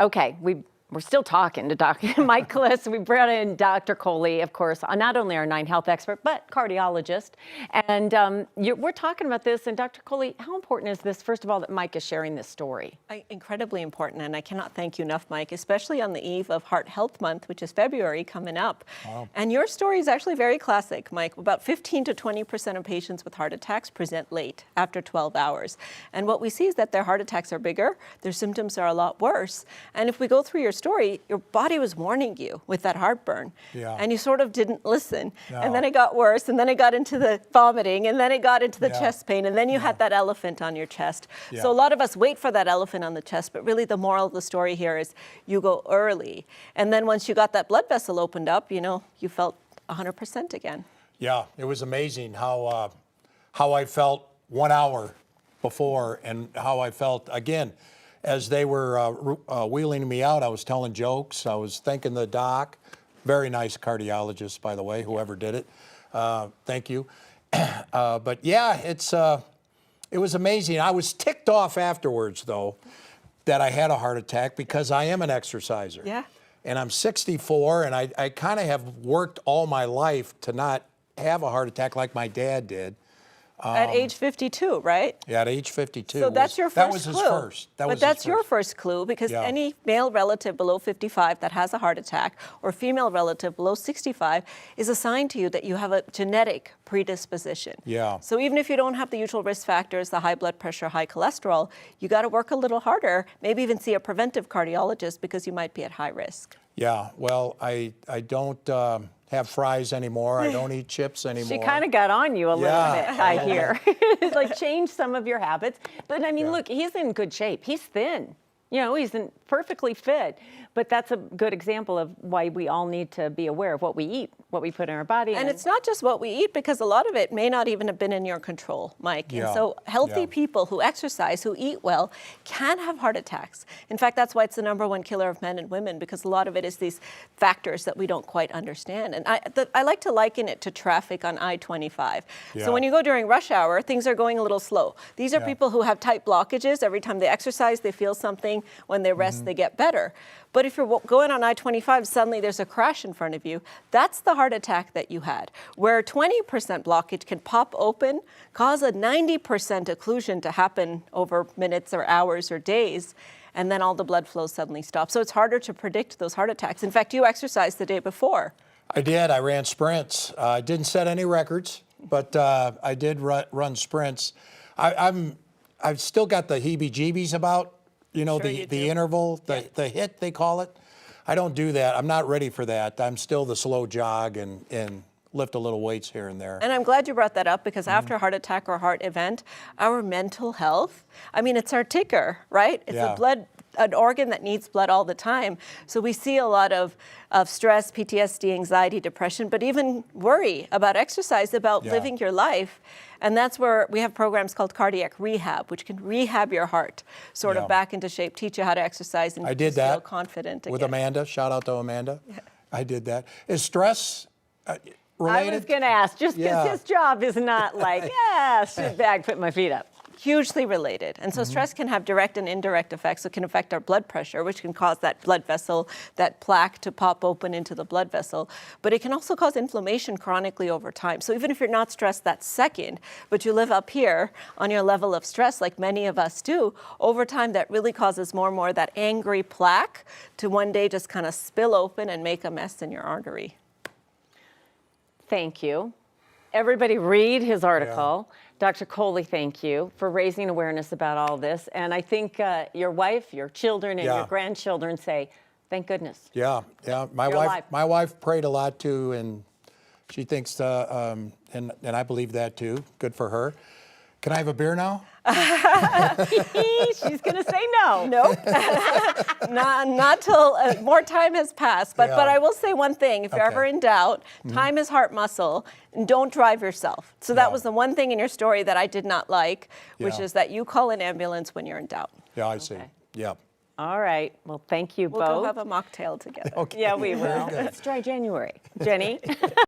Okay, we're still talking to Dr. Mike Klis. We brought in Dr. Kohli, of course, not only our 9 health expert, but cardiologist. And we're talking about this. And Dr. Kohli, how important is this, first of all, that Mike is sharing this story? Incredibly important. And I cannot thank you enough, Mike, especially on the eve of Heart Health Month, which is February coming up. Wow. And your story is actually very classic, Mike. About 15 to 20% of patients with heart attacks present late, after 12 hours. And what we see is that their heart attacks are bigger, their symptoms are a lot worse. And if we go through your story, your body was warning you with that heartburn, and you sort of didn't listen. No. And then it got worse, and then it got into the vomiting, and then it got into the chest pain, and then you had that elephant on your chest. So a lot of us wait for that elephant on the chest, but really the moral of the story here is you go early. And then once you got that blood vessel opened up, you felt 100% again. Yeah, it was amazing how I felt 1 hour before and how I felt again. As they were wheeling me out, I was telling jokes. I was thanking the doc. Very nice cardiologist, by the way, whoever did it. Thank you. But yeah, it was amazing. I was ticked off afterwards, though, that I had a heart attack because I am an exerciser. Yeah. And I'm 64, and I kind of have worked all my life to not have a heart attack like my dad did. At age 52, right? Yeah, at age 52. So that's your first clue. That was his first. But that's your first clue, because any male relative below 55 that has a heart attack or female relative below 65 is a sign to you that you have a genetic predisposition. Yeah. So even if you don't have the usual risk factors, the high blood pressure, high cholesterol, you got to work a little harder, maybe even see a preventive cardiologist, because you might be at high risk. Yeah, well, I don't have fries anymore. I don't eat chips anymore. She kind of got on you a little bit, I hear. Like, change some of your habits. But I mean, look, he's in good shape. He's thin. He's perfectly fit. But that's a good example of why we all need to be aware of what we eat, what we put in our body. And it's not just what we eat, because a lot of it may not even have been in your control, Mike. Yeah. And so healthy people who exercise, who eat well, can have heart attacks. In fact, that's why it's the #1 killer of men and women, because a lot of it is these factors that we don't quite understand. And I like to liken it to traffic on I-25. Yeah. So when you go during rush hour, things are going a little slow. These are people who have tight blockages. Every time they exercise, they feel something. When they rest, they get better. But if you're going on I-25, suddenly there's a crash in front of you. That's the heart attack that you had, where 20% blockage can pop open, cause a 90% occlusion to happen over minutes or hours or days, and then all the blood flow suddenly stops. So it's harder to predict those heart attacks. In fact, you exercised the day before. I did. I ran sprints. I didn't set any records, but I did run sprints. I've still got the heebie-jeebies about, the interval, the hit, they call it. I don't do that. I'm not ready for that. I'm still the slow jog and lift a little weights here and there. And I'm glad you brought that up, because after a heart attack or heart event, our mental health, it's our ticker, right? It's an organ that needs blood all the time. So we see a lot of stress, PTSD, anxiety, depression, but even worry about exercise, about living your life. And that's where we have programs called cardiac rehab, which can rehab your heart sort of back into shape, teach you how to exercise, and feel confident again. With Amanda. Shout out to Amanda. Yeah. I did that. Is stress related? I was going to ask, just because his job is not like, sit back, put my feet up. Hugely related. And so stress can have direct and indirect effects. It can affect our blood pressure, which can cause that blood vessel, that plaque to pop open into the blood vessel. But it can also cause inflammation chronically over time. So even if you're not stressed that second, but you live up here on your level of stress, like many of us do, over time that really causes more and more of that angry plaque to one day just kind of spill open and make a mess in your artery. Thank you. Everybody read his article. Yeah. Dr. Kohli, thank you for raising awareness about all this. And I think your wife, your children, and your grandchildren say, thank goodness. Yeah. My wife prayed a lot too, and she thinks, and I believe that too. Good for her. Can I have a beer now? She's going to say no. Nope. not till more time has passed. But I will say one thing. If you're ever in doubt, time is heart muscle. And don't drive yourself. So that was the one thing in your story that I did not like, which is that you call an ambulance when you're in doubt. Yeah, I see. Yeah. All right. Well, thank you both. We'll go have a mocktail together. Yeah, we will. It's dry January. Jenny?